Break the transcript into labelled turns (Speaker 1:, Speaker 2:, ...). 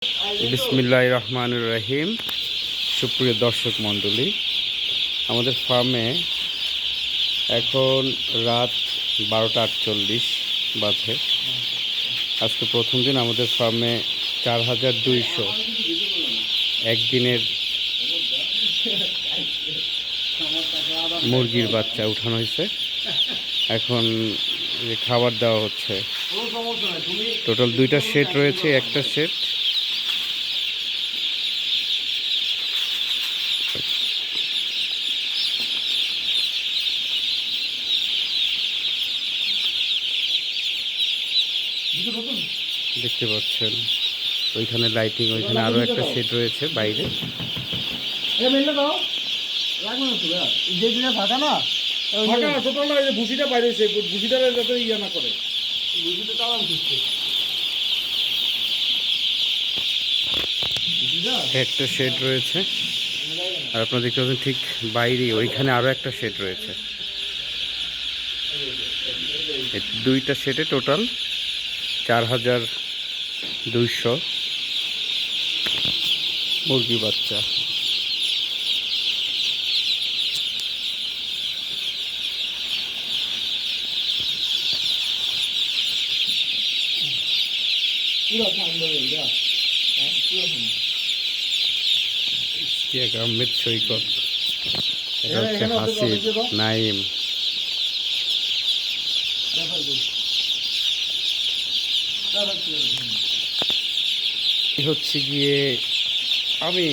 Speaker 1: বিসমিল্লাহির রহমানির রহিম। সুপ্রিয় দর্শক মণ্ডলী, আমাদের ফার্মে এখন রাত 12:48 বাজে। আজকে প্রথম দিন আমাদের ফার্মে 4200 একদিনের মুরগির বাচ্চা উঠানো হয়েছে। এখন যে খাবার দেওয়া হচ্ছে, টোটাল 2টা সেট রয়েছে। একটা সেট দেখতে পাচ্ছেন, ওইখানে লাইটিং, ওইখানে আরো একটা সেট রয়েছে বাইরে। একটা শেড রয়েছে, আর আপনারা দেখতে পাচ্ছেন ঠিক বাইরে ওইখানে আরো একটা শেড রয়েছে। দুইটা শেডে টোটাল 4200 মুরগি বাচ্চা। আহমেদ সৈকত, এটা হচ্ছে হাসিব, নাইম। হচ্ছে গিয়ে আমি